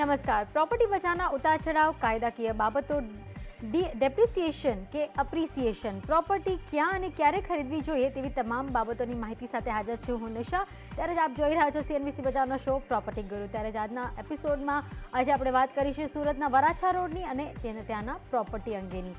नमस्कार। प्रॉपर्टी बचाना उतार चढ़ाव कायदाकीय बाबतों डेप्रिसिएशन के अप्रिसिएशन प्रॉपर्टी क्या અને ક્યારે ખરીદવી જોઈએ તેવી તમામ બાબતોની માહિતી સાથે હાજર છું હું નિશા। ત્યારે જ આપ જોઈ રહ્યા છો CNBC બજારનો શો પ્રોપર્ટી ગુરુ। ત્યારે જ આજના એપિસોડમાં આજે આપણે વાત કરીશું સુરતના વરાછા રોડની અને ત્યાંના પ્રોપર્ટી અંગેની।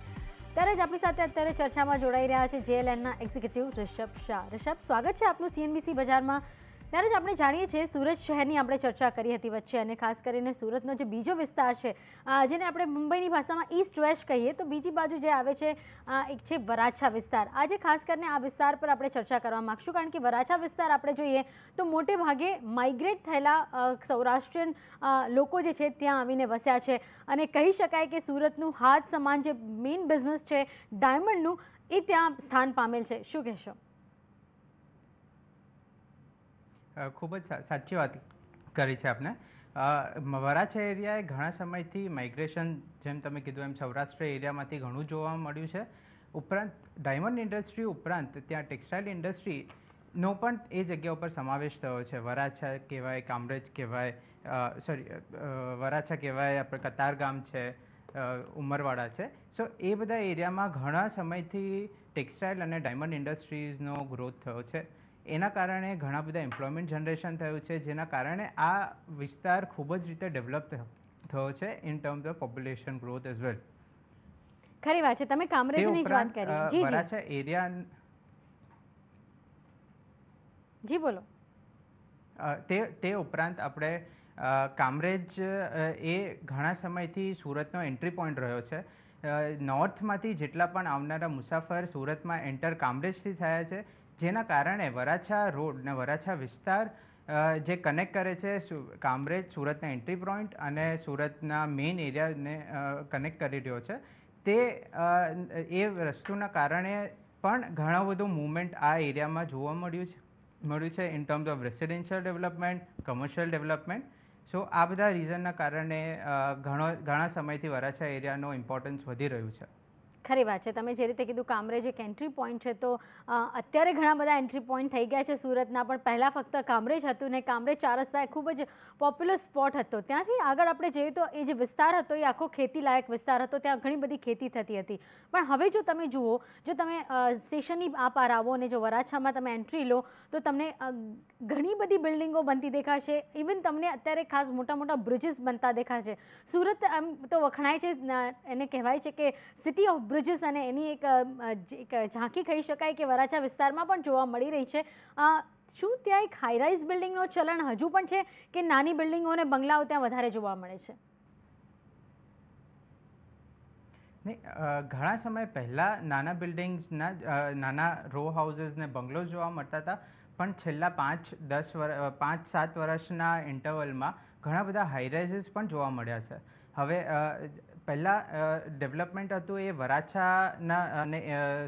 ત્યારે જ આપણી સાથે અત્યારે ચર્ચામાં જોડાઈ રહ્યા છે JLNના એક્ઝિક્યુટિવ ઋષભ શાહ। ઋષભ, સ્વાગત છે આપનું CNBC બજારમાં। ત્યારે જ આપણે જાણીએ છીએ સુરત શહેરની આપણે ચર્ચા કરી હતી વચ્ચે, અને ખાસ કરીને સુરતનો જે બીજો વિસ્તાર છે જેને આપણે મુંબઈની ભાષામાં ઈસ્ટ વેસ્ટ કહીએ, તો બીજી બાજુ જે આવે છે એક છે વરાછા વિસ્તાર। આજે ખાસ કરીને આ વિસ્તાર પર આપણે ચર્ચા કરવા માગશું, કારણ કે વરાછા વિસ્તાર આપણે જોઈએ તો મોટે ભાગે માઇગ્રેટ થયેલા સૌરાષ્ટ્રીયન લોકો જે છે ત્યાં આવીને વસ્યા છે, અને કહી શકાય કે સુરતનું હાથ સમાન જે મેઇન બિઝનેસ છે ડાયમંડનું એ ત્યાં સ્થાન પામેલ છે। શું કહેશો? ખૂબ જ સાચી વાત કરી છે આપને। વરાછા એરિયાએ ઘણા સમયથી માઇગ્રેશન, જેમ તમે કીધું એમ સૌરાષ્ટ્ર એરિયામાંથી ઘણું જોવા મળ્યું છે। ઉપરાંત ડાયમંડ ઇન્ડસ્ટ્રી ઉપરાંત ત્યાં ટેક્સટાઇલ ઇન્ડસ્ટ્રીનો પણ એ જગ્યા ઉપર સમાવેશ થયો છે। વરાછા કહેવાય, કામરેજ કહેવાય, વરાછા કહેવાય, આપણે કતારગામ છે, ઉમરવાડા છે। સો એ બધા એરિયામાં ઘણા સમયથી ટેક્સટાઇલ અને ડાયમંડ ઇન્ડસ્ટ્રીઝનો ગ્રોથ થયો છે। એના કારણે ઘણા બધા એમ્પ્લોયમેન્ટ જનરેશન થયું છે, જેના કારણે આ વિસ્તાર ખૂબ જ રીતે ડેવલપ થયો છે in terms of population growth as well. ખરી વાત છે, તમે કામરેજની જ વાત કરી। જી વરાછા એરિયા જી બોલો। તે ઉપરાંત આપણે કામરેજ એ ઘણા સમયથી સુરતનો એન્ટ્રી પોઈન્ટ રહ્યો છે। નોર્થમાંથી જેટલા પણ આવનારા મુસાફર સુરતમાં એન્ટર કામરેજથી થયા છે, જેના કારણે વરાછા રોડ ને વરાછા વિસ્તાર જે કનેક્ટ કરે છે કામરેજ, સુરતના એન્ટ્રી પોઈન્ટ અને સુરતના મેઇન એરિયાને કનેક્ટ કરી રહ્યો છે। તે એ વસ્તુના કારણે પણ ઘણા બધું મૂવમેન્ટ આ એરિયામાં જોવા મળ્યું છે in terms of residential development, commercial development. So આ બધા રીઝનના કારણે ઘણા સમયથી વરાછા એરિયાનો ઇમ્પોર્ટન્સ વધી રહ્યું છે। ખરી વાત છે, તમે જે રીતે કીધું કામરેજ એક એન્ટ્રી પોઈન્ટ છે, તો અત્યારે ઘણા બધા એન્ટ્રી પોઈન્ટ થઈ ગયા છે સુરતના, પણ પહેલાં ફક્ત કામરેજ હતું ને કામરેજ ચાર રસ્તા એ ખૂબ જ પોપ્યુલર સ્પોટ હતો। ત્યાંથી આગળ આપણે જઈએ તો એ જે વિસ્તાર હતો એ આખો ખેતીલાયક વિસ્તાર હતો, ત્યાં ઘણી બધી ખેતી થતી હતી। પણ હવે જો તમે જુઓ, જો તમે સ્ટેશનની આ પાર આવો અને જો વરાછામાં તમે એન્ટ્રી લો તો તમને ઘણી બધી બિલ્ડિંગો બનતી દેખાશે। ઇવન તમને અત્યારે ખાસ મોટા મોટા બ્રિજીસ બનતા દેખાશે। સુરત એમ તો વખણાય છે, એને કહેવાય છે કે સિટી ઓફ બ્રિજીસ, અને એની એક ઝાંખી કહી શકાય કે વરાછા વિસ્તારમાં પણ જોવા મળી રહી છે। શું ત્યાં એક હાઈરાઇઝ બિલ્ડિંગનો ચલણ હજુ પણ છે કે નાની બિલ્ડિંગો અને બંગલાઓ ત્યાં વધારે જોવા મળે છે? નહીં, ઘણા સમય પહેલાં નાના બિલ્ડિંગ્સના નાના રો હાઉસીસ ને બંગલોઝ જોવા મળતા હતા, પણ છેલ્લા 5-7 વર્ષના ઇન્ટરવલમાં ઘણા બધા હાઈરાઇઝીસ પણ જોવા મળ્યા છે। હવે પહેલાં ડેવલપમેન્ટ હતું એ વરાછાના અને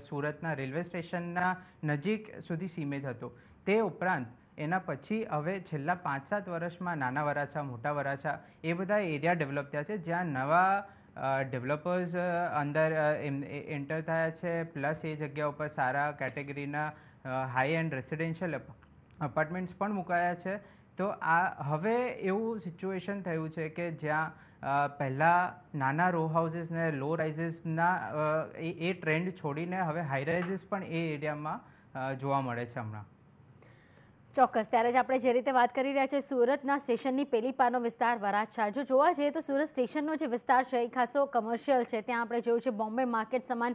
સુરતના રેલવે સ્ટેશનના નજીક સુધી સીમિત હતું। તે ઉપરાંત એના પછી હવે છેલ્લા 5-7 વર્ષમાં નાના વરાછા, મોટા વરાછા એ બધા એરિયા ડેવલપ થયા છે, જ્યાં નવા ડેવલપર્સ અંદર એન્ટર થયા છે, પ્લસ એ જગ્યા ઉપર સારા કેટેગરીના હાઈ એન્ડ રેસિડેન્શિયલ અપાર્ટમેન્ટ્સ પણ મુકાયા છે। તો આ હવે એવું સિચ્યુએશન થયું છે કે જ્યાં પહેલાં નાના રો હાઉસીસ ને લો રાઇઝીસના એ ટ્રેન્ડ છોડીને હવે હાઈ રાઇઝીસ પણ એ એરિયામાં જોવા મળે છે હમણાં। ચોક્કસ। ત્યારે જ આપણે જે રીતે વાત કરી રહ્યા છીએ સુરતના સ્ટેશનની પેલી પારનો વિસ્તાર વરાછા, જો જોવા જઈએ તો સુરત સ્ટેશનનો જે વિસ્તાર છે એ ખાસો કમર્શિયલ છે। ત્યાં આપણે જોયું છે બોમ્બે માર્કેટ સમાન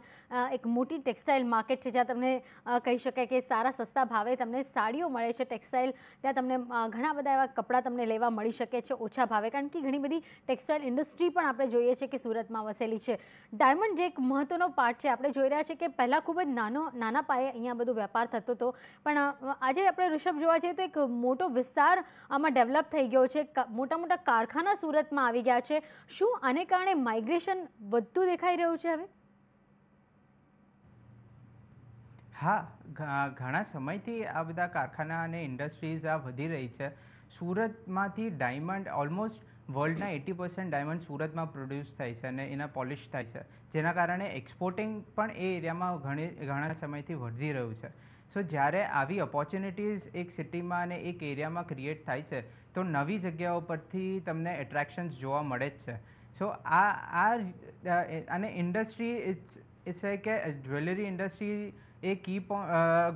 એક મોટી ટેક્સટાઇલ માર્કેટ છે, જ્યાં તમને કહી શકાય કે સારા સસ્તા ભાવે તમને સાડીઓ મળે છે ટેક્સટાઇલ। ત્યાં તમને ઘણા બધા એવા કપડાં તમને લેવા મળી શકે છે ઓછા ભાવે, કારણ કે ઘણી બધી ટેક્સટાઇલ ઇન્ડસ્ટ્રી પણ આપણે જોઈએ છીએ કે સુરતમાં વસેલી છે। ડાયમંડ જે એક મહત્ત્વનો પાર્ટ છે, આપણે જોઈ રહ્યા છીએ કે પહેલાં ખૂબ જ નાના પાયે અહીંયા બધો વેપાર થતો હતો, પણ આજે આપણે ઋષભ જોવા જઈએ તો એક મોટો વિસ્તાર આમાં ડેવલપ થઈ ગયો છે। મોટા મોટા કારખાના સુરતમાં આવી ગયા છે। શું આને કારણે માઇગ્રેશન વધતું દેખાઈ રહ્યું છે હવે? હા, ઘણા સમયથી આ બધા કારખાના અને ઇન્ડસ્ટ્રીઝ આ વધી રહી છે। સુરતમાંથી ડાયમંડ ઓલમોસ્ટ વર્લ્ડના 80% ડાયમંડ સુરતમાં પ્રોડ્યુસ થાય છે અને એના પોલિશ થાય છે, જેના કારણે એક્સપોર્ટિંગ પણ એ એરિયામાં ઘણા સમયથી વધી રહ્યું છે। સો જ્યારે આવી ઓપોર્ચ્યુનિટીઝ એક સિટીમાં અને એક એરિયામાં ક્રિએટ થાય છે તો નવી જગ્યાઓ પરથી તમને એટ્રેક્શન્સ જોવા મળે જ છે. સો અને ઇન્ડસ્ટ્રી ઇટ્સ લાઈક કે જ્વેલરી ઇન્ડસ્ટ્રી એ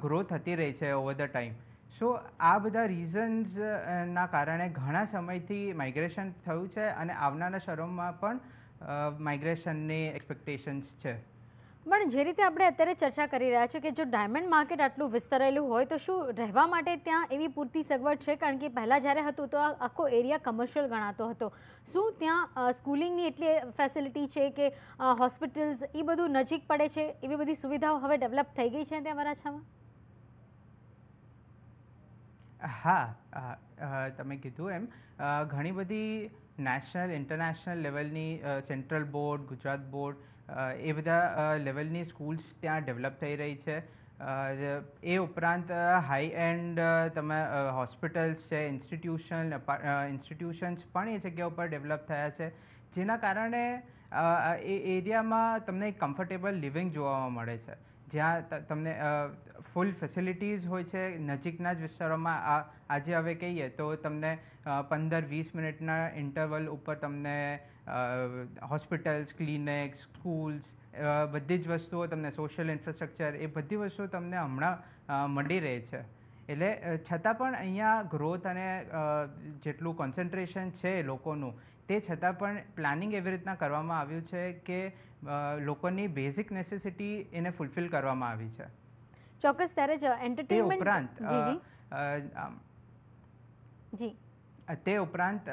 ગ્રો થતી રહી છે ઓવર ધ ટાઈમ. સો આ બધા રીઝન્સ ના કારણે ઘણા સમયથી માઇગ્રેશન થયું છે અને આવનારા શહેરોમાં પણ માઇગ્રેશનની એક્સપેક્ટેશન્સ છે. પણ જે રીતે આપણે અત્યારે ચર્ચા કરી રહ્યા છીએ કે જો ડાયમંડ માર્કેટ આટલું વિસ્તરેલું હોય તો શું રહેવા માટે ત્યાં એવી પૂરતી સગવડ છે? કારણ કે પહેલાં જ્યારે હતું તો આ આખો એરિયા કમર્શિયલ ગણાતો હતો. શું ત્યાં સ્કૂલિંગની એટલી ફેસિલિટી છે કે હોસ્પિટલ્સ એ બધું નજીક પડે છે? એવી બધી સુવિધાઓ હવે ડેવલપ થઈ ગઈ છે ત્યાં વરાછામાં? હા, તમે કીધું એમ ઘણી બધી નેશનલ ઇન્ટરનેશનલ લેવલની સેન્ટ્રલ બોર્ડ, ગુજરાત બોર્ડ એ બધા લેવલની સ્કૂલ્સ ત્યાં ડેવલપ થઈ રહી છે. એ ઉપરાંત હાઈ એન્ડ તમે હોસ્પિટલ્સ છે, ઇન્સ્ટિટ્યુશન્સ પણ એ જગ્યા ઉપર ડેવલપ થયા છે, જેના કારણે એ એરિયામાં તમને એક કમ્ફર્ટેબલ લિવિંગ જોવા મળે છે, જ્યાં તમને ફૂલ ફેસિલિટીઝ હોય છે. નજીકના જ વિસ્તારોમાં આજે હવે કહીએ તો તમને 15-20 મિનિટના ઇન્ટરવલ ઉપર તમને હોસ્પિટલ્સ, ક્લિનિક્સ, સ્કૂલ્સ બધી જ વસ્તુઓ તમને સોશિયલ ઇન્ફ્રાસ્ટ્રક્ચર એ બધી વસ્તુઓ તમને હમણાં મળી રહે છે. એટલે છતાં પણ અહીંયા ગ્રોથ અને જેટલું કોન્સન્ટ્રેશન છે લોકોનું તે છતાં પણ પ્લાનિંગ એવી રીતના કરવામાં આવ્યું છે કે લોકોની બેઝિક નેસેસિટી એને ફૂલફિલ કરવામાં આવી છે. ચોક્કસ. ત્યારે જ એન્ટરટેનમેન્ટ તે ઉપરાંત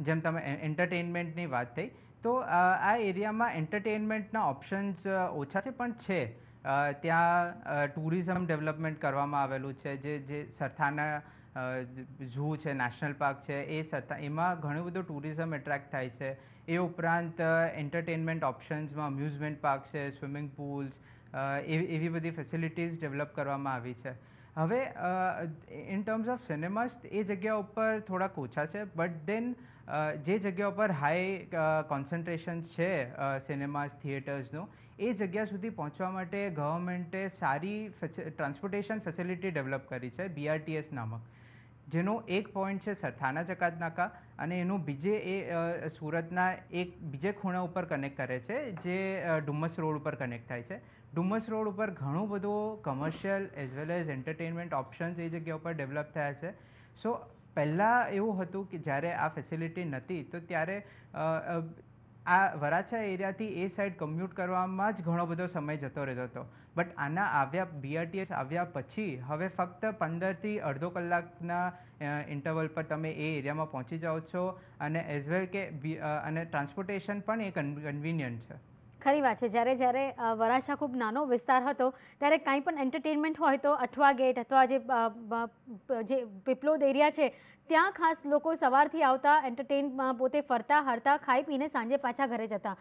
જેમ તમે એન્ટરટેનમેન્ટની વાત થઈ તો આ એરિયામાં એન્ટરટેનમેન્ટના ઓપ્શન્સ ઓછા છે પણ છે. ત્યાં ટુરિઝમ ડેવલપમેન્ટ કરવામાં આવેલું છે, જે સરથાના ઝૂ છે, નેશનલ પાર્ક છે, એમાં ઘણું બધું ટુરિઝમ એટ્રેક્ટ થાય છે. એ ઉપરાંત એન્ટરટેનમેન્ટ ઓપ્શન્સમાં અમ્યુઝમેન્ટ પાર્ક છે, સ્વિમિંગ પૂલ્સ, એવી બધી ફેસિલિટીઝ ડેવલપ કરવામાં આવી છે. હવે ઇન ટર્મ્સ ઓફ સિનેમાસ એ જગ્યા ઉપર થોડાક ઓછા છે, બટ દેન જે જગ્યા ઉપર હાઈ કોન્સન્ટ્રેશન છે સિનેમાસ, થિયેટર્સનું, એ જગ્યા સુધી પહોંચવા માટે ગવર્મેન્ટે સારી ટ્રાન્સપોર્ટેશન ફેસિલિટી ડેવલપ કરી છે, BRTS નામક, જેનો એક પોઈન્ટ છે સરથાના જકાત નાકા અને એનું બીજે એ સુરતના એક બીજે ખૂણા ઉપર કનેક્ટ કરે છે, જે ડુમસ રોડ ઉપર કનેક્ટ થાય છે. ડુમસ રોડ ઉપર ઘણું બધું commercial as well as entertainment options એ જગ્યા ઉપર ડેવલપ થયા છે. સો પહેલાં એવું હતું કે જ્યારે આ ફેસિલિટી નહોતી તો ત્યારે આ વરાછા એરિયાથી એ સાઈડ કમ્યુટ કરવામાં જ ઘણો બધો સમય જતો રહેતો હતો. બટ આના BRTS આવ્યા પછી હવે ફક્ત 15થી અડધો કલાકના ઇન્ટરવલ પર તમે એ એરિયામાં પહોંચી જાઓ છો અને એઝ વેલ કે અને ટ્રાન્સપોર્ટેશન પણ એ કન્વિનિયન્ટ છે. ખરી વાત છે. જ્યારે વરાછા ખૂબ નાનો વિસ્તાર હતો ત્યારે કાંઈ પણ એન્ટરટેનમેન્ટ હોય તો અઠવા ગેટ અથવા જે પીપલોદ એરિયા છે ત્યાં ખાસ લોકો સવારથી આવતા, એન્ટરટેનમાં પોતે ફરતા હરતા, ખાઈ પીને સાંજે પાછા ઘરે જતા.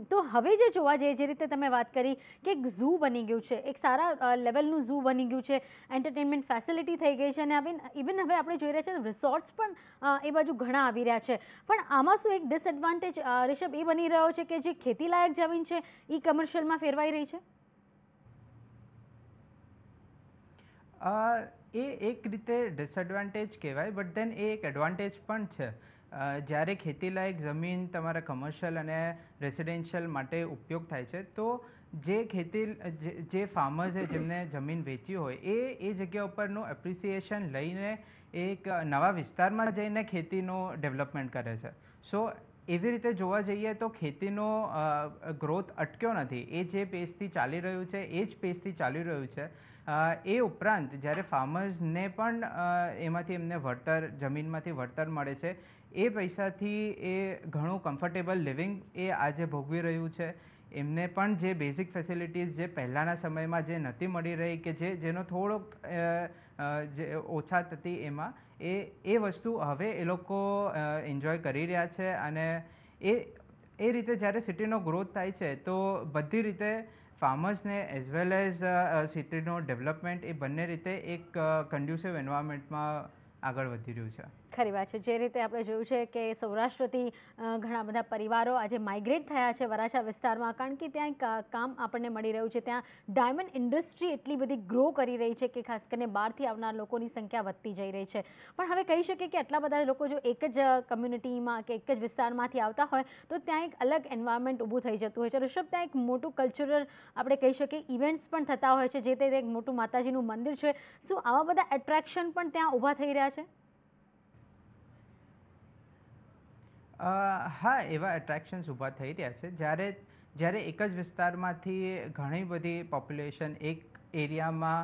તો હવે જે જોવા જઈએ, જે રીતે તમે વાત કરી કે એક ઝૂ બની ગયું છે, એક સારા લેવલનું ઝૂ બની ગયું છે, એન્ટરટેનમેન્ટ ફેસિલિટી થઈ ગઈ છે અને ઇવન હવે આપણે જોઈ રહ્યા છીએ રિસોર્ટ્સ પણ એ બાજુ ઘણા આવી રહ્યા છે. પણ આમાં શું એક ડિસએડવાન્ટેજ રિષભ એ બની રહ્યો છે કે જે ખેતીલાયક જમીન છે એ કમર્શિયલમાં ફેરવાઈ રહી છે? એ એક રીતે ડિસએડવાન્ટેજ કહેવાય, બટ દેન એ એક એડવાન્ટેજ પણ છે. જ્યારે ખેતીલાયક જમીન તમારા કમર્શિયલ અને રેસિડેન્શિયલ માટે ઉપયોગ થાય છે તો જે ફાર્મર્સે જેમને જમીન વેચી હોય એ જગ્યા ઉપરનું એપ્રિસિએશન લઈને એક નવા વિસ્તારમાં જઈને ખેતીનું ડેવલપમેન્ટ કરે છે. સો એવી રીતે જોવા જઈએ તો ખેતીનો ગ્રોથ અટક્યો નથી. એ જે પેસથી ચાલી રહ્યું છે એ જ પેસથી ચાલી રહ્યું છે. એ ઉપરાંત જ્યારે ફાર્મર્સને પણ એમાંથી એમને જમીનમાંથી વળતર મળે છે, એ પૈસાથી એ ઘણું કમ્ફર્ટેબલ લિવિંગ એ આજે ભોગવી રહ્યું છે. એમને પણ જે બેઝિક ફેસિલિટીઝ જે પહેલાંના સમયમાં જે નહોતી મળી રહી કે જેનો થોડોક જે ઓછા થતી એમાં એ વસ્તુ હવે એ લોકો એન્જોય કરી રહ્યા છે. અને એ રીતે જ્યારે સિટીનો ગ્રોથ થાય છે તો બધી રીતે ફાર્મર્સને એઝ વેલ એઝ સિટીનો ડેવલપમેન્ટ એ બંને રીતે એક કન્ડ્યુસિવ એન્વાયરમેન્ટમાં આગળ વધી રહ્યું છે. ખરી વાત છે. જે રીતે આપણે જોયું છે કે સૌરાષ્ટ્રથી ઘણા બધા પરિવારો આજે માઇગ્રેટ થયા છે વરાછા વિસ્તારમાં, કારણ કે ત્યાં કામ આપણને મળી રહ્યું છે. ત્યાં ડાયમંડ ઇન્ડસ્ટ્રી એટલી બધી ગ્રો કરી રહી છે કે ખાસ કરીને બહારથી આવનાર લોકોની સંખ્યા વધતી જઈ રહી છે. પણ હવે કહી શકીએ કે આટલા બધા લોકો જો એક જ કમ્યુનિટીમાં કે એક જ વિસ્તારમાંથી આવતા હોય તો ત્યાં એક અલગ એન્વાયરમેન્ટ ઊભું થઈ જતું હોય છે. ઋષભ, ત્યાં એક મોટું કલ્ચરલ આપણે કહી શકીએ ઇવેન્ટ્સ પણ થતા હોય છે, જે તે એક મોટું માતાજીનું મંદિર છે. શું આવા બધા એટ્રેક્શન પણ ત્યાં ઊભા થઈ રહ્યા છે? હા, એવા એટ્રેક્શન્સ ઊભા થઈ રહ્યા છે. જ્યારે એક જ વિસ્તારમાંથી ઘણી બધી પોપ્યુલેશન એક એરિયામાં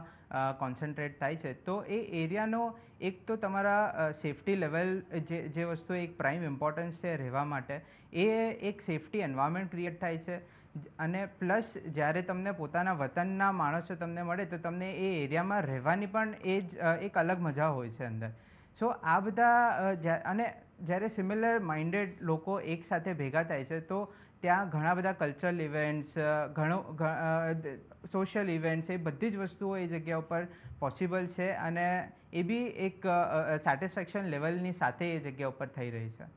કોન્સન્ટ્રેટ થાય છે, તો એ એરિયાનો એક તો તમારા સેફટી લેવલ, જે વસ્તુ એક પ્રાઇમ ઇમ્પોર્ટન્સ છે રહેવા માટે, એ એક સેફટી એન્વાયરમેન્ટ ક્રિએટ થાય છે. અને પ્લસ જ્યારે તમને પોતાના વતનના માણસો તમને મળે તો તમને એ એરિયામાં રહેવાની પણ એ જ એક અલગ મજા હોય છે અંદર. સો આ બધા અને જ્યારે સિમિલર માઇન્ડેડ લોકો એકસાથે ભેગા થાય છે તો ત્યાં ઘણા બધા કલ્ચરલ ઇવેન્ટ્સ, સોશિયલ ઇવેન્ટ્સ, એ બધી જ વસ્તુઓ એ જગ્યા ઉપર પોસિબલ છે અને એ બી એક સેટિસ્ફેક્શન લેવલની સાથે એ જગ્યા ઉપર થઈ રહી છે.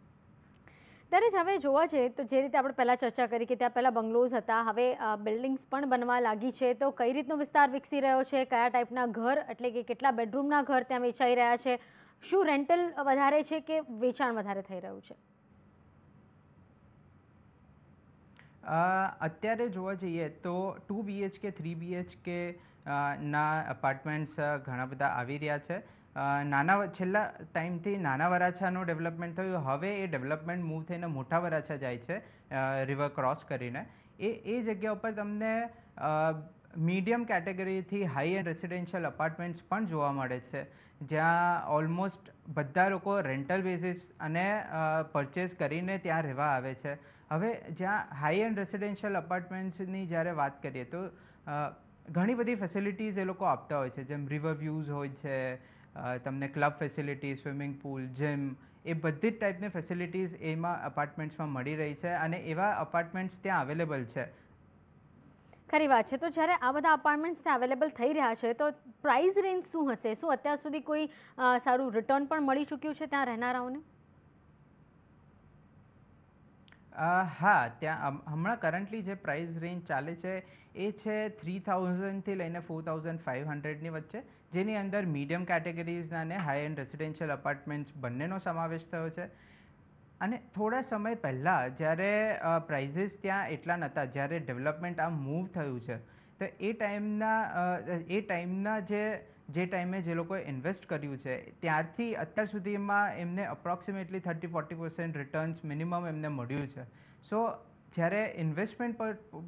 ત્યારે જ હવે જોવા જઈએ તો જે રીતે આપણે પહેલાં ચર્ચા કરી કે ત્યાં પહેલાં બંગલોઝ હતા, હવે બિલ્ડિંગ્સ પણ બનવા લાગી છે, તો કઈ રીતનો વિસ્તાર વિકસી રહ્યો છે, કયા ટાઈપના ઘર, એટલે કે કેટલા બેડરૂમના ઘર ત્યાં વેચાઈ રહ્યા છે, શું રેન્ટલ વધારે છે કે વેચાણ વધારે થઈ રહ્યું છે? અત્યારે જોવા જઈએ તો 2 BHK 3 BHK ના અપાર્ટમેન્ટ્સ ઘણા બધા આવી રહ્યા છે. છેલ્લા ટાઈમથી નાના વરાછાનું ડેવલપમેન્ટ થયું, હવે એ ડેવલપમેન્ટ મૂવ થઈને મોટા વરાછા જાય છે રિવર ક્રોસ કરીને. એ જગ્યા ઉપર તમને મીડિયમ કેટેગરીથી હાઈ એન્ડ રેસિડેન્શિયલ અપાર્ટમેન્ટ્સ પણ જોવા મળે છે, જ્યાં ઓલમોસ્ટ બધા લોકો રેન્ટલ બેઝિસ અને પરચેસ કરીને ત્યાં રહેવા આવે છે. હવે જ્યાં હાઈ એન્ડ રેસિડેન્શિયલ અપાર્ટમેન્ટ્સની જ્યારે વાત કરીએ તો ઘણી બધી ફેસિલિટીઝ એ લોકો આપતા હોય છે, જેમ રિવર વ્યૂઝ હોય છે, તમને club facility, swimming pool, gym, એ બધી જ ટાઈપની ફેસિલિટીઝ એમાં અપાર્ટમેન્ટ્સમાં મળી રહી છે અને એવા અપાર્ટમેન્ટ્સ ત્યાં અવેલેબલ છે. ખરી વાત છે. તો જ્યારે આ બધા અપાર્ટમેન્ટ્સ ત્યાં અવેલેબલ થઈ રહ્યા છે તો પ્રાઇસ રેન્જ શું હશે? શું અત્યાર સુધી કોઈ સારું રિટર્ન પણ મળી ચૂક્યું છે ત્યાં રહેનારાઓને? હા, ત્યાં હમણાં કરન્ટલી જે પ્રાઇસ રેન્જ ચાલે છે એ છે 3000થી લઈને 4500ની વચ્ચે, જેની અંદર મીડિયમ કેટેગરીઝના અને હાઈ એન્ડ રેસિડેન્શિયલ અપાર્ટમેન્ટ્સ બંનેનો સમાવેશ થયો છે. અને થોડા સમય પહેલાં જ્યારે પ્રાઇઝીસ ત્યાં એટલા નહોતા, જ્યારે ડેવલપમેન્ટ આમ મૂવ થયું છે, તો એ ટાઈમના જે ટાઈમે જે લોકોએ ઇન્વેસ્ટ કર્યું છે ત્યારથી અત્યાર સુધીમાં એમને અપ્રોક્સિમેટલી 30-40% રિટર્ન્સ મિનિમમ એમને મળ્યું છે. સો જ્યારે ઇન્વેસ્ટમેન્ટ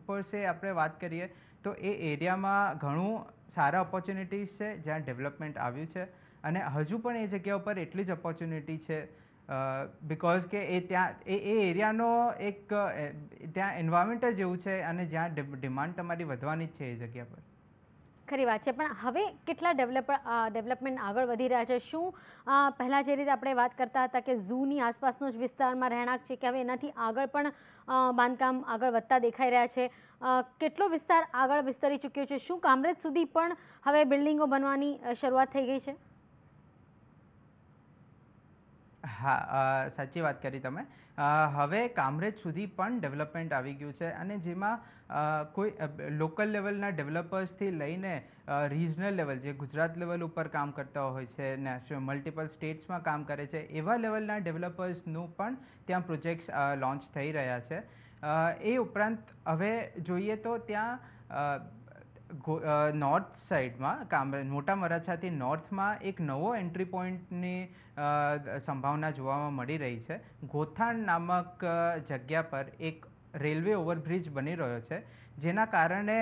પર સે આપણે વાત કરીએ તો એ એરિયામાં ઘણું સારા ઓપોર્ચ્યુનિટીઝ છે જ્યાં ડેવલપમેન્ટ આવ્યું છે અને હજુ પણ એ જગ્યા ઉપર એટલી જ ઓપોર્ચ્યુનિટી છે બિકોઝ કે એ એરિયાનો એક ત્યાં એન્વાયરમેન્ટ જ એવું છે અને જ્યાં ડિમાન્ડ તમારી વધવાની જ છે એ જગ્યા પર. ખરી વાત છે. પણ હવે કેટલા ડેવલપમેન્ટ આગળ વધી રહ્યા છે? શું પહેલાં જે રીતે આપણે વાત કરતા હતા કે ઝૂની આસપાસનો જ વિસ્તારમાં રહેણાંક છે, કે હવે એનાથી આગળ પણ બાંધકામ આગળ વધતા દેખાઈ રહ્યા છે? કેટલો વિસ્તાર આગળ વિસ્તરી ચૂક્યો છે? શું કામરેજ સુધી પણ હવે બિલ્ડિંગો બનવાની શરૂઆત થઈ ગઈ છે? હા, સાચી વાત કરી તમે. હવે કામરેજ સુધી પણ ડેવલપમેન્ટ આવી ગયું છે અને જેમાં કોઈ લોકલ લેવલના ડેવલપર્સથી લઈને રિજનલ લેવલ, જે ગુજરાત લેવલ ઉપર કામ કરતા હોય છે, મલ્ટિપલ સ્ટેટ્સમાં કામ કરે છે, એવા લેવલના ડેવલપર્સનું પણ ત્યાં પ્રોજેક્ટ્સ લોન્ચ થઈ રહ્યા છે. એ ઉપરાંત હવે જોઈએ તો ત્યાં નોર્થ સાઈડમાં મોટા વરાછાથી નોર્થમાં એક નવો એન્ટ્રી પોઈન્ટની સંભાવના જોવામાં મળી રહી છે. ગોથાણ નામક જગ્યા પર એક રેલવે ઓવરબ્રિજ બની રહ્યો છે, જેના કારણે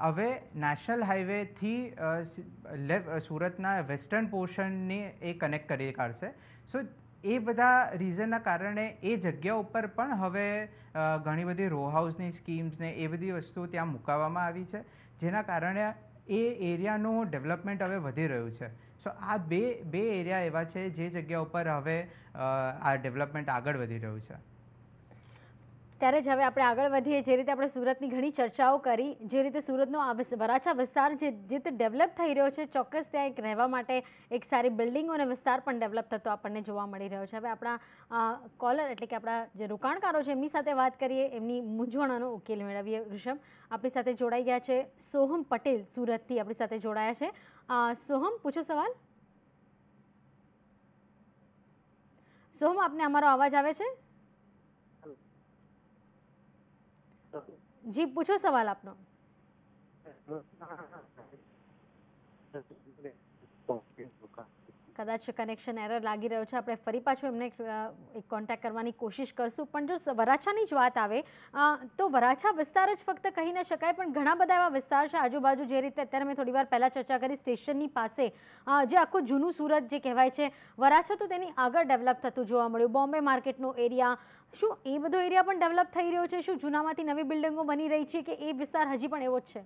હવે નેશનલ હાઈવેથી સુરતના વેસ્ટર્ન પોર્શનની એ કનેક્ટ કરી કાઢશે. સો એ બધા રીઝનના કારણે એ જગ્યા ઉપર પણ હવે ઘણી બધી રો હાઉસની સ્કીમ્સને એ બધી વસ્તુઓ ત્યાં મુકાવવામાં આવી છે, જેના કારણે એ એરિયાનું ડેવલપમેન્ટ હવે વધી રહ્યું છે. સો આ બે એરિયા એવા છે જે જગ્યા ઉપર હવે આ ડેવલપમેન્ટ આગળ વધી રહ્યું છે. ત્યારે જ હવે આપણે આગળ વધીએ. જે રીતે આપણે સુરતની ઘણી ચર્ચાઓ કરી, જે રીતે સુરતનો આ વરાછા વિસ્તાર જે રીતે ડેવલપ થઈ રહ્યો છે, ચોક્કસ ત્યાં એક રહેવા માટે એક સારી બિલ્ડિંગો અને વિસ્તાર પણ ડેવલપ થતો આપણને જોવા મળી રહ્યો છે. હવે આપણા કોલર એટલે કે આપણા જે રોકાણકારો છે એમની સાથે વાત કરીએ, એમની મૂંઝવણોનો ઉકેલ મેળવીએ. ઋષભ આપણી સાથે જોડાઈ ગયા છે. સોહમ પટેલ સુરતથી આપણી સાથે જોડાયા છે. સોહમ, પૂછો સવાલ. સોહમ, આપને અમારો અવાજ આવે છે? જી, પૂછો સવાલ આપનો. કદાચ કનેક્શન એરર લાગી રહ્યો છે. આપણે ફરી પાછું એમને એક કોન્ટેક્ટ કરવાની કોશિશ કરશું. પણ જો વરાછાની જ વાત આવે તો વરાછા વિસ્તાર જ ફક્ત કહી ન શકાય, પણ ઘણા બધા એવા વિસ્તાર છે આજુબાજુ. જે રીતે અત્યારે મેં થોડી વાર પહેલાં ચર્ચા કરી, સ્ટેશનની પાસે જે આખું જૂનું સુરત જે કહેવાય છે, વરાછા તો તેની આગળ ડેવલપ થતું જોવા મળ્યું. બોમ્બે માર્કેટનો એરિયા, શું એ બધો એરિયા પણ ડેવલપ થઈ રહ્યો છે? શું જૂનામાંથી નવી બિલ્ડિંગો બની રહી છે કે એ વિસ્તાર હજી પણ એવો જ છે?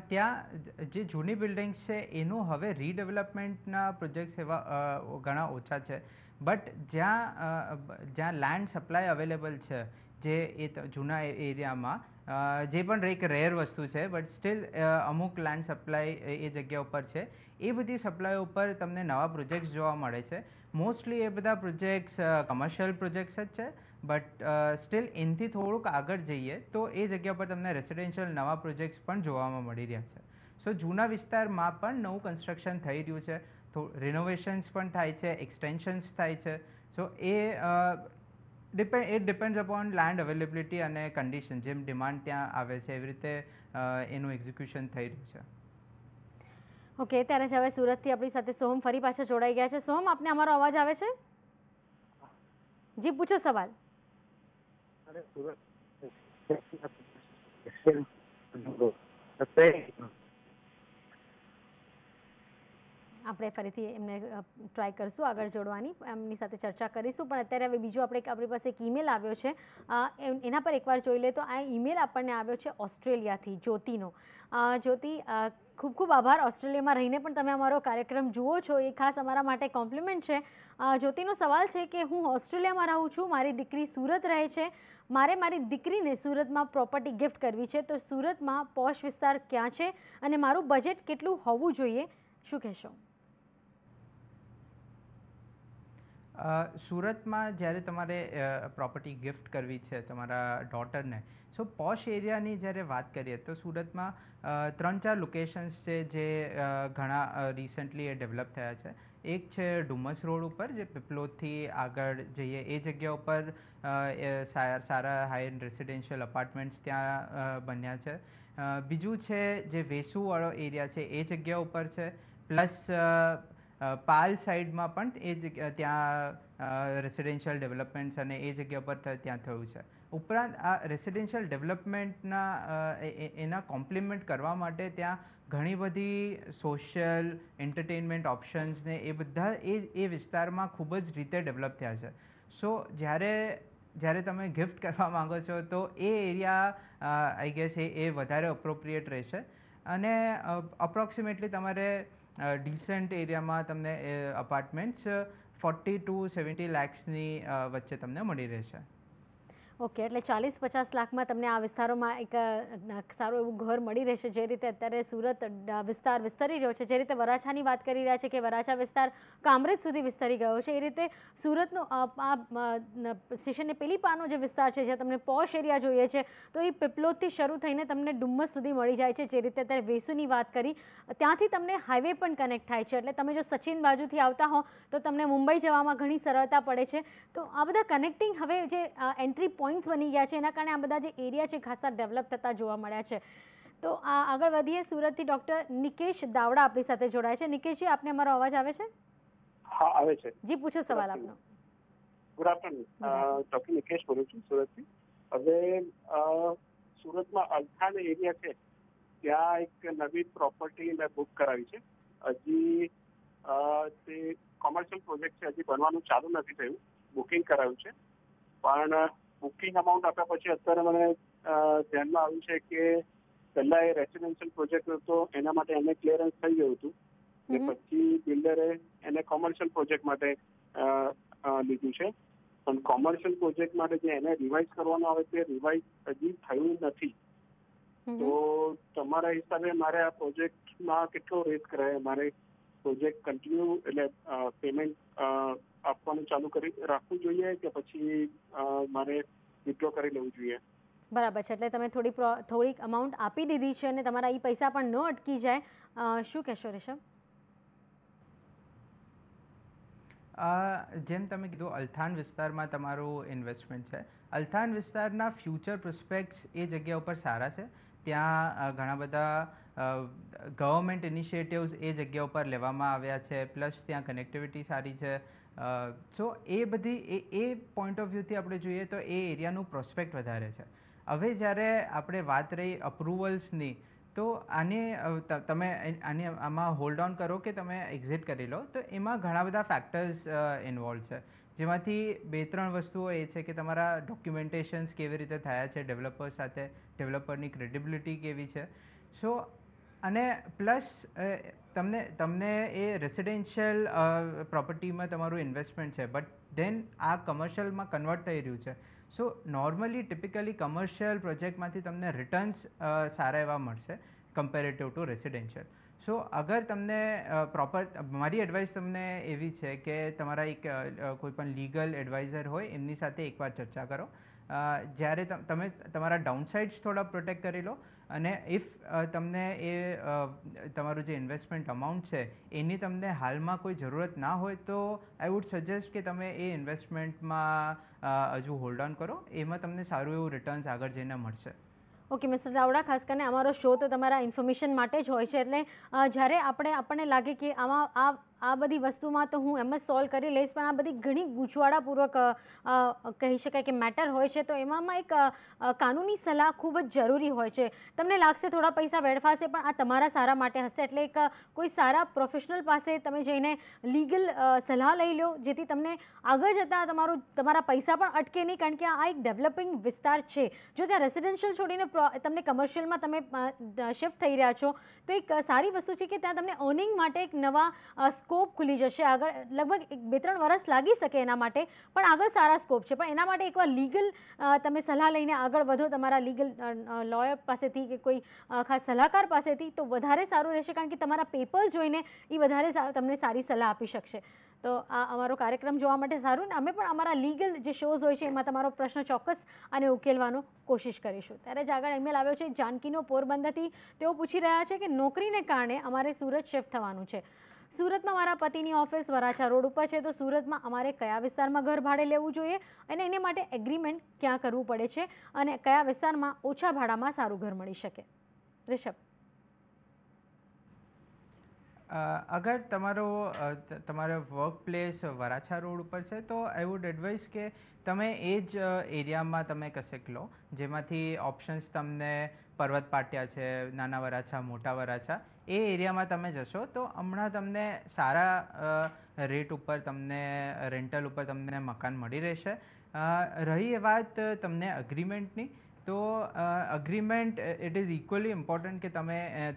ત્યાં જે જૂની બિલ્ડિંગ્સ છે એનું હવે રીડેવલપમેન્ટના પ્રોજેક્ટ્સ એવા ઘણા ઓછા છે. બટ જ્યાં લેન્ડ સપ્લાય અવેલેબલ છે, જે એ જૂના એરિયામાં જે પણ એક રેર વસ્તુ છે, બટ સ્ટીલ અમુક લેન્ડ સપ્લાય એ જગ્યા ઉપર છે. એ બધી સપ્લાય ઉપર તમને નવા પ્રોજેક્ટ્સ જોવા મળે છે. મોસ્ટલી એ બધા પ્રોજેક્ટ્સ કમર્શિયલ પ્રોજેક્ટ્સ જ છે. બટ સ્ટીલ એનાથી થોડુંક આગળ જઈએ તો એ જગ્યા પર તમને રેસિડેન્શિયલ નવા પ્રોજેક્ટ્સ પણ જોવામાં મળી રહ્યા છે. સો જૂના વિસ્તારમાં પણ નવું કન્સ્ટ્રક્શન થઈ રહ્યું છે, તો રિનોવેશન્સ પણ થાય છે, એક્સટેન્શન્સ થાય છે. So it depends upon land availability અને કન્ડિશન. જેમ ડિમાન્ડ ત્યાં આવે છે એવી રીતે એનું એક્ઝિક્યુશન થઈ રહ્યું છે. ઓકે, ત્યારે જ હવે સુરતથી આપણી સાથે સોહમ ફરી પાછા જોડાઈ ગયા છે. સોહમ, આપને અમારો અવાજ આવે છે? જી, પૂછો સવાલ. આપણે ફરીથી એમને ટ્રાય કરશું આગળ જોડવાની, એમની સાથે ચર્ચા કરીશું. પણ અત્યારે હવે બીજો આપણી પાસે એક ઈમેલ આવ્યો છે, એના પર એકવાર જોઈ લે. તો આ ઈમેલ આપણને આવ્યો છે ઓસ્ટ્રેલિયાથી, જ્યોતિનો. જ્યોતિ, ખૂબ ખૂબ આભાર. ઓસ્ટ્રેલિયામાં રહીને પણ તમે અમારો કાર્યક્રમ જુઓ છો, એ ખાસ અમારા માટે કોમ્પ્લિમેન્ટ છે. જ્યોતિનો સવાલ છે કે હું ઓસ્ટ્રેલિયામાં રહું છું, મારી દીકરી સુરત રહે છે. મારે મારી દીકરીને સુરતમાં પ્રોપર્ટી ગિફ્ટ કરવી છે, તો સુરતમાં પોશ વિસ્તાર ક્યાં છે અને મારું બજેટ કેટલું હોવું જોઈએ, શું કહેશો? સુરતમાં જ્યારે તમારે પ્રોપર્ટી ગિફ્ટ કરવી છે તમારા ડોટરને, સો પોશ એરિયાની જ્યારે વાત કરીએ તો સુરતમાં 3-4 લોકેશન્સ છે જે ઘણા રિસન્ટલી એ ડેવલપ થયા છે. એક છે ડુમસ રોડ ઉપર, જે પીપલોદથી આગળ જઈએ એ જગ્યા ઉપર સારા હાઈ એન્ડ રેસિડેન્શિયલ અપાર્ટમેન્ટ્સ ત્યાં બન્યા છે. બીજું છે જે વેસુવાળો એરિયા છે એ જગ્યા ઉપર છે. પ્લસ પાલ સાઈડમાં પણ એ જગ્યા ત્યાં રેસિડેન્શિયલ ડેવલપમેન્ટ્સ અને એ જગ્યા પર ત્યાં થયું છે. ઉપરાંત આ રેસિડેન્શિયલ ડેવલપમેન્ટના એના કોમ્પ્લિમેન્ટ કરવા માટે ત્યાં ઘણી બધી સોશિયલ એન્ટરટેનમેન્ટ ઓપ્શન્સ ને એ બધા એ વિસ્તારમાં ખૂબ જ રીતે ડેવલપ થયા છે. સો જ્યારે તમે ગિફ્ટ કરવા માંગો છો તો એ એરિયા આઈ ગેસ એ વધારે અપ્રોપ્રિએટ રહેશે. અને અપ્રોક્સિમેટલી તમારે ડિસન્ટ એરિયામાં તમને અપાર્ટમેન્ટ્સ 40 to 70 લાખની વચ્ચે તમને મળી રહેશે. ઓકે, એટલે 40-50 લાખમાં તમને આ વિસ્તારોમાં એક સારું એવું ઘર મળી રહેશે. જે રીતે અત્યારે સુરત વિસ્તાર વિસ્તરી રહ્યો છે, જે રીતે વરાછાની વાત કરી રહ્યા છે કે વરાછા વિસ્તાર કામરેજ સુધી વિસ્તરી ગયો છે, એ રીતે સુરતનો આ સ્ટેશનને પેલી પારનો જે વિસ્તાર છે, જ્યાં તમને પોશ એરિયા જોઈએ છે, તો એ પીપલોદથી શરૂ થઈને તમને ડુમ્મસ સુધી મળી જાય છે. જે રીતે અત્યારે વેસુની વાત કરી, ત્યાંથી તમને હાઈવે પણ કનેક્ટ થાય છે. એટલે તમે જો સચિન બાજુથી આવતા હો તો તમને મુંબઈ જવામાં ઘણી સરળતા પડે છે. તો આ બધા કનેક્ટિંગ હવે જે એન્ટ્રી પોઈન્ટ્સ બની ગયા છે, એના કારણે આ બધા જે એરિયા છે ખાસા ડેવલપ થતા જોવા મળ્યા છે. તો આગળ વધીએ. સુરતથી ડૉક્ટર નિકેશ દાવડા આપણી સાથે જોડાય છે. નિકેશજી, આપને અમારો અવાજ આવે છે? હા, આવે છે. જી, પૂછો સવાલ આપનો. ગુડ આફ્ટરનૂન, ડૉક્ટર નિકેશ બોલું છું સુરતથી. હવે સુરતમાં અલથાણ એરિયા છે, ત્યાં એક નવી પ્રોપર્ટી મેં બુક કરાવી છે. હજી તે કોમર્શિયલ પ્રોજેક્ટ છે, હજી બનવાનું ચાલુ નથી થયું. બુકિંગ કરાવ્યું છે, પણ બુકિંગ અમાઉન્ટ આપ્યા પછી અત્યારે મને ધ્યાનમાં આવ્યું છે કે પહેલાં એ રેસિડેન્શિયલ પ્રોજેક્ટ હતો, એના માટે એને ક્લિયરન્સ થઈ ગયું હતું, ને પછી બિલ્ડરે એને કોમર્શિયલ પ્રોજેક્ટ માટે લીધું છે. પણ કોમર્શિયલ પ્રોજેક્ટ માટે જે એને રિવાઇઝ કરવાનું આવે તે રિવાઇઝ હજી થયું નથી. તો તમારા હિસાબે મારે આ પ્રોજેક્ટમાં કેટલો રેટ કરાય, મારે પ્રોજેક્ટ કન્ટિન્યુ એટલે પેમેન્ટ આપવાનું ચાલુ કરી રાખવું જોઈએ કે પછી મારે વિથડ્રો કરી લેવું જોઈએ? બરાબર છે, એટલે તમે થોડીક અમાઉન્ટ આપી દીધી છે અને તમારા એ પૈસા પણ ન અટકી જાય. શું કહેશો રિષભ? જેમ તમે કીધું અલથાણ વિસ્તારમાં તમારું ઇન્વેસ્ટમેન્ટ છે. અલથાણ વિસ્તારના ફ્યુચર પ્રોસ્પેક્ટ્સ એ જગ્યા ઉપર સારા છે. ત્યાં ઘણા બધા ગવર્મેન્ટ ઇનિશિયેટિવ્સ એ જગ્યા ઉપર લેવામાં આવ્યા છે, પ્લસ ત્યાં કનેક્ટિવિટી સારી છે. સો એ બધી એ પોઈન્ટ ઓફ વ્યૂથી આપણે જોઈએ તો એ એરિયાનું પ્રોસ્પેક્ટ વધારે છે. હવે જ્યારે આપણે વાત રહી અપ્રુવલ્સની, તો આમાં હોલ્ડ ઓન કરો કે તમે એક્ઝિટ કરી લો, તો એમાં ઘણા બધા ફેક્ટર્સ ઇન્વોલ્વ છે, જેમાંથી 2-3 વસ્તુઓ એ છે કે તમારા ડોક્યુમેન્ટેશન્સ કેવી રીતે થયા છે ડેવલપર સાથે, ડેવલપરની ક્રેડિબિલિટી કેવી છે. સો અને પ્લસ તમને એ રેસિડેન્શિયલ પ્રોપર્ટીમાં તમારું ઇન્વેસ્ટમેન્ટ છે, બટ ધેન આ કમર્શિયલમાં કન્વર્ટ થઈ રહ્યું છે. સો નોર્મલી ટિપિકલી કમર્શિયલ પ્રોજેક્ટમાંથી તમને રિટર્ન્સ સારા એવા મળશે કમ્પેરેટિવ ટુ રેસિડેન્શિયલ. સો અગર તમને મારી એડવાઇસ તમને એવી છે કે તમારા એક કોઈ પણ લીગલ એડવાઇઝર હોય એમની સાથે એકવાર ચર્ચા કરો, જ્યારે તમે તમારા ડાઉનસાઇડ્સ થોડા પ્રોટેક્ટ કરી લો, અને ઇફ તમને એ તમારું જે ઇન્વેસ્ટમેન્ટ અમાઉન્ટ છે એની તમને હાલમાં કોઈ જરૂરત ના હોય, તો આઈ વુડ સજેસ્ટ કે તમે એ ઇન્વેસ્ટમેન્ટમાં હજુ હોલ્ડ ઓન કરો. એમાં તમને સારું એવું રિટર્ન્સ આગળ જઈને મળશે. ઓકે મિસ્ટર ચાવડા, ખાસ કરીને અમારો શો તો તમારા ઇન્ફોર્મેશન માટે જ હોય છે, એટલે જ્યારે આપણને લાગે કે આમાં આ બધી વસ્તુમાં તો હું એમ જ સોલ્વ કરી લઈશ, પણ આ બધી ઘણી ગૂંચવાડાપૂર્વક કહી શકાય કે મેટર હોય છે, તો એમાં એક કાનૂની સલાહ ખૂબ જ જરૂરી હોય છે. તમને લાગશે થોડા પૈસા વેડફાશે, પણ આ તમારા સારા માટે હશે, એટલે એક કોઈ સારા પ્રોફેશનલ પાસે તમે જઈને લીગલ સલાહ લઈ લો, જેથી તમને આગળ જતાં તમારા પૈસા પણ અટકે નહીં, કારણ કે આ એક ડેવલપિંગ વિસ્તાર છે. જો ત્યાં રેસિડેન્શિયલ છોડીને તમને કમર્શિયલમાં તમે શિફ્ટ થઈ રહ્યા છો, તો એક સારી વસ્તુ છે કે ત્યાં તમને અર્નિંગ માટે એક નવા સ્કોપ ખુલી જશે. આગળ લગભગ 2-3 વર્ષ લાગી શકે એના માટે, પણ આગળ સારા સ્કોપ છે. પણ એના માટે એકવાર લીગલ તમે સલાહ લઈને આગળ વધો તમારા લીગલ લોયર પાસેથી કે કોઈ ખાસ સલાહકાર પાસેથી, તો વધારે સારું રહેશે, કારણ કે તમારા પેપર્સ જોઈને એ વધારે તમને સારી સલાહ આપી શકશે. તો આ અમારો કાર્યક્રમ જોવા માટે સારું, ને અમે પણ અમારા લીગલ જે શોઝ હોય છે એમાં તમારો પ્રશ્ન ચોક્કસ અને ઉકેલવાનો કોશિશ કરીશું. ત્યારે જ આગળ ઈમેલ આવ્યો છે જાનકીનો પોરબંદરથી. તેઓ પૂછી રહ્યા છે કે નોકરીને કારણે અમારે સુરત શિફ્ટ થવાનું છે. સુરતમાં મારા પતિની ઓફિસ વરાછા રોડ ઉપર છે, તો સુરતમાં અમારે કયા વિસ્તારમાં ઘર ભાડે લેવું જોઈએ અને એને માટે એગ્રીમેન્ટ ક્યાં કરવું પડે છે, અને કયા વિસ્તારમાં ઓછા ભાડામાં સારું ઘર મળી શકે? રિષભ. અગર તમારો વર્ક પ્લેસ વરાછા રોડ ઉપર છે, તો આઈ વુડ એડવાઇસ કે તમે એ જ એરિયામાં તમે કશેક લો, જેમાંથી ઓપ્શન્સ તમને પર્વત પાટિયા છે, નાના વરાછા, મોટા વરાછા, એ એરિયામાં તમે જશો તો હમણાં તમને સારા રેટ ઉપર તમને રેન્ટલ ઉપર તમને મકાન મળી રહેશે. રહી એ વાત તમને અગ્રીમેન્ટની, તો agreement it is equally important કે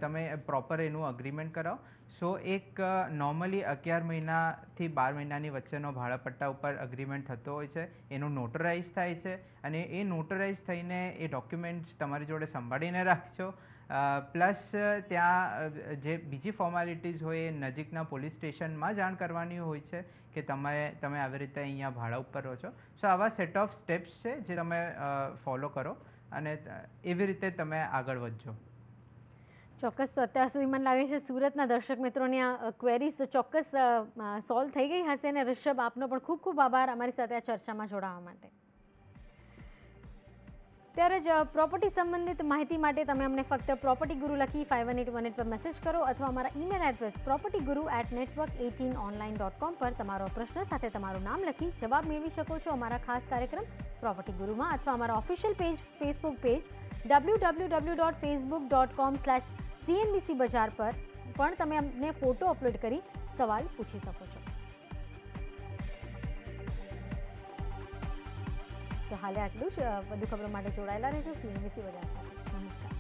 તમે પ્રોપર એનું અગ્રીમેન્ટ કરાવો. સો એક નોર્મલી 11 મહિનાથી 12 મહિનાની વચ્ચેનો ભાડાપટ્ટા ઉપર અગ્રીમેન્ટ થતો હોય છે, એનું નોટરાઇઝ થાય છે, અને એ નોટરાઇઝ થઈને એ ડોક્યુમેન્ટ્સ તમારી જોડે સંભાળીને રાખજો. પ્લસ ત્યાં જે બીજી ફોર્માલિટીઝ હોય એ નજીકના પોલીસ સ્ટેશનમાં જાણ કરવાની હોય છે કે તમે આવી રીતે અહીંયા ભાડા ઉપર રહો છો. સો આવા સેટ ઓફ સ્ટેપ્સ છે જે તમે ફોલો કરો અને એવી રીતે તમે આગળ વધજો. ચોક્કસ. તો અત્યાર સુધી મને લાગે છે સુરતના દર્શક મિત્રોની આ ક્વેરીઝ તો ચોક્કસ સોલ્વ થઈ ગઈ હશે. અને રિષભ, આપનો પણ ખૂબ ખૂબ આભાર અમારી સાથે આ ચર્ચામાં જોડાવા માટે. ત્યારે જ પ્રોપર્ટી સંબંધિત માહિતી માટે તમે અમને ફક્ત પ્રોપર્ટી ગુરુ લખી 51818 પર મેસેજ કરો, અથવા અમારા ઈમેલ એડ્રેસ propertyguru@network18online.com પર તમારો પ્રશ્ન સાથે તમારું નામ લખી જવાબ મેળવી શકો છો અમારા ખાસ કાર્યક્રમ પ્રોપર્ટી ગુરુમાં, અથવા અમારા official page Facebook page www.facebook.com/CNBC બજાર પર પણ તમે અમને ફોટો અપલોડ કરી સવાલ પૂછી શકો છો. તો હાલે આટલું જ. વધુ ખબરો માટે જોડાયેલા રહેજો CNBC બજાર સાથે. નમસ્કાર.